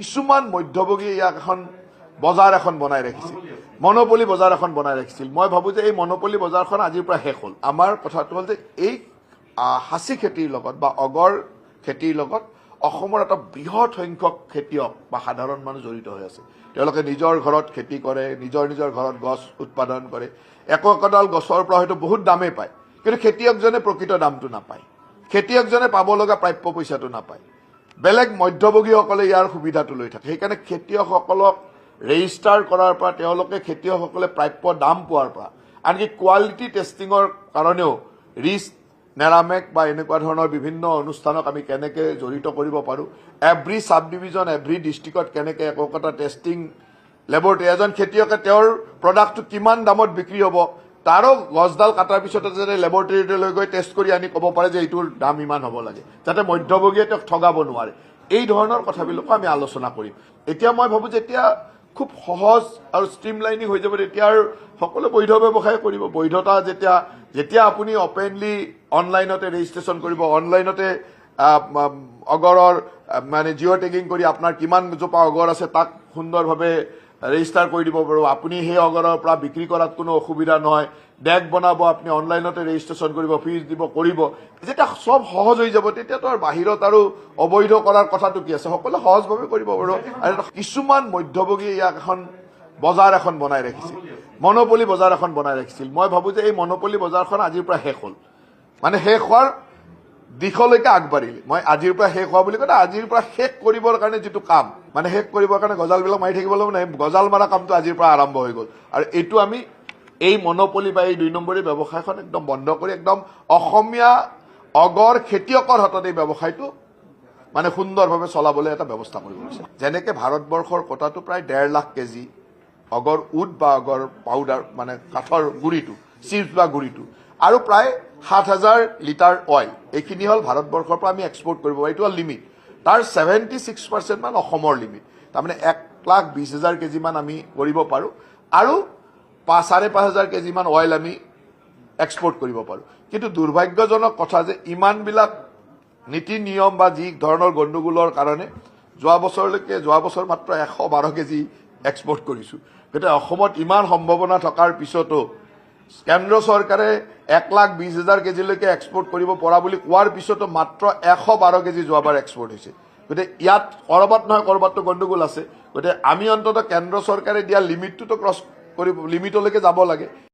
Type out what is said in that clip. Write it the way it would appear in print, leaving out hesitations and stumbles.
কিছুমান মধ্যভোগী ইয়াক এখন বজাৰ এখন বনাই ৰাখিছিল, মনোপলি বজাৰ এখন বনাই ৰাখিছিল। মই ভাবো যে এই মনোপলি বজাৰখন আজিৰ পৰা শেষ হ'ল। আমাৰ কথাটো হ'ল যে এই সাঁচি খেতিৰ লগত বা অগৰ খেতিৰ লগত অসমৰ এটা বৃহৎ সংখ্যক খেতিয়ক বা সাধাৰণ মানুহ জড়িত হৈ আছে। তেওঁলোকে নিজৰ ঘৰত খেতি কৰে, নিজৰ ঘৰত গছ উৎপাদন কৰে। একোডাল গছৰ পৰা হয়তো বহুত দামেই পায়, কিন্তু খেতিয়কজনে প্ৰকৃত দামটো নাপায়, খেতিয়কজনে পাব লগা প্ৰাপ্য পইচাটো নাপায়। বেলেগ মধ্যভোগীসকলে ইয়াৰ সুবিধাটো লৈ থাকে। সেইকাৰণে খেতিয়কসকলক ৰেজিষ্টাৰ কৰাৰ পৰা তেওঁলোকে খেতিয়কসকলে প্ৰাপ্য দাম পোৱাৰ পৰা আনকি কোৱালিটি টেষ্টিঙৰ কাৰণেও ৰিস্ক নেৰামেক বা এনেকুৱা ধৰণৰ বিভিন্ন অনুষ্ঠানক আমি কেনেকৈ জড়িত কৰিব পাৰোঁ, এভৰি চাব ডিভিজন এভৰি ডিষ্ট্ৰিক্টত কেনেকৈ একোটা টেষ্টিং লেবৰেটৰী, এজন খেতিয়কে তেওঁৰ প্ৰডাক্টটো কিমান দামত বিক্ৰী হ'ব তাৰো গছডাল কাটাৰ পিছতে যাতে লেবৰেটৰীলৈ লৈ গৈ টেষ্ট কৰি আনি ক'ব পাৰে যে এইটোৰ দাম ইমান হ'ব লাগে, যাতে মধ্যভোগীয়ে তেওঁক ঠগাব নোৱাৰে। এই ধৰণৰ কথাবিলাকো আমি আলোচনা কৰিম। এতিয়া মই ভাবোঁ যে এতিয়া খুব সহজ আৰু ষ্ট্ৰীমলাইনিং হৈ যাব। তেতিয়া আৰু সকলো বৈধ ব্যৱসায় কৰিব। বৈধতা যেতিয়া আপুনি অপেনলি অনলাইনতে ৰেজিষ্ট্ৰেশ্যন কৰিব, অনলাইনতে অগৰৰ মানে জিঅ' টেগিং কৰি আপোনাৰ কিমান জোপা অগৰ আছে তাক সুন্দৰভাৱে ৰেজিষ্টাৰ কৰি দিব পাৰোঁ। আপুনি সেই অগৰৰ পৰা বিক্ৰী কৰাত কোনো অসুবিধা নহয়। ডেক বনাব, আপুনি অনলাইনতে ৰেজিষ্ট্ৰেশ্যন কৰিব, ফিজ দিব, কৰিব। যেতিয়া চব সহজ হৈ যাব তেতিয়াতো আৰু বাহিৰত আৰু অবৈধ কৰাৰ কথাটো কি আছে, সকলোৱে সহজভাৱে কৰিব পাৰোঁ। আৰু কিছুমান মধ্যভোগী ইয়াক এখন বজাৰ এখন বনাই ৰাখিছিল, মনোপলি বজাৰ এখন বনাই ৰাখিছিল। মই ভাবোঁ যে এই মনোপলি বজাৰখন আজিৰ পৰা শেষ হ'ল, মানে শেষ হোৱাৰ দিশলৈকে আগবাঢ়িলে। মই আজিৰ পৰা শেষ হোৱা বুলি কওঁ, আজিৰ পৰা শেষ কৰিবৰ কাৰণে যিটো কাম, মানে শেষ কৰিবৰ কাৰণে গজালবিলাক মাৰি থাকিব লাগিব, নাই গজাল মাৰা কামটো আজিৰ পৰা আৰম্ভ হৈ গ'ল। আৰু এইটো আমি এই মনোপলি বা এই 2 নম্বৰী ব্যৱসায়খন একদম বন্ধ কৰি একদম অসমীয়া অগৰ খেতিয়কৰ হাতত এই ব্যৱসায়টো মানে সুন্দৰভাৱে চলাবলৈ এটা ব্যৱস্থা কৰিব বিচাৰে। যেনেকৈ ভাৰতবৰ্ষৰ কোটাটো প্ৰায় 1.5 লাখ কেজি অগৰ উড বা অগৰ পাউডাৰ, মানে কাঠৰ গুড়িটো, চিপছ বা গুড়িটো, আৰু প্ৰায় 7,000 লিটাৰ অইল, এইখিনি হ'ল ভাৰতবৰ্ষৰ পৰা আমি এক্সপৰ্ট কৰিব পাৰোঁ। এইটো হ'ল লিমিট। তাৰ 76% মান অসমৰ লিমিট, তাৰমানে 1,20,000 কেজিমান আমি কৰিব পাৰোঁ, আৰু 5,500 কেজিমান অইল আমি এক্সপৰ্ট কৰিব পাৰোঁ। কিন্তু দুৰ্ভাগ্যজনক কথা যে ইমানবিলাক নীতি নিয়ম বা যি ধৰণৰ গণ্ডগোলৰ কাৰণে যোৱা বছৰ মাত্ৰ 112 কেজি এক্সপৰ্ট কৰিছোঁ। গতিকে অসমত ইমান সম্ভাৱনা থকাৰ পিছতো কেন্দ্ৰ চৰকাৰে 1,20,000 কেজিলৈকে এক্সপৰ্ট কৰিব পৰা বুলি কোৱাৰ পিছতো মাত্ৰ 112 কেজি যোৱাবাৰ এক্সপৰ্ট হৈছে। গতিকে ইয়াত ক'ৰবাত নহয় ক'ৰবাততো গণ্ডগোল আছে। গতিকে আমি অন্ততঃ কেন্দ্ৰ চৰকাৰে দিয়া লিমিটটোতো ক্ৰছ কৰিব, লিমিটলৈকে যাব লাগে।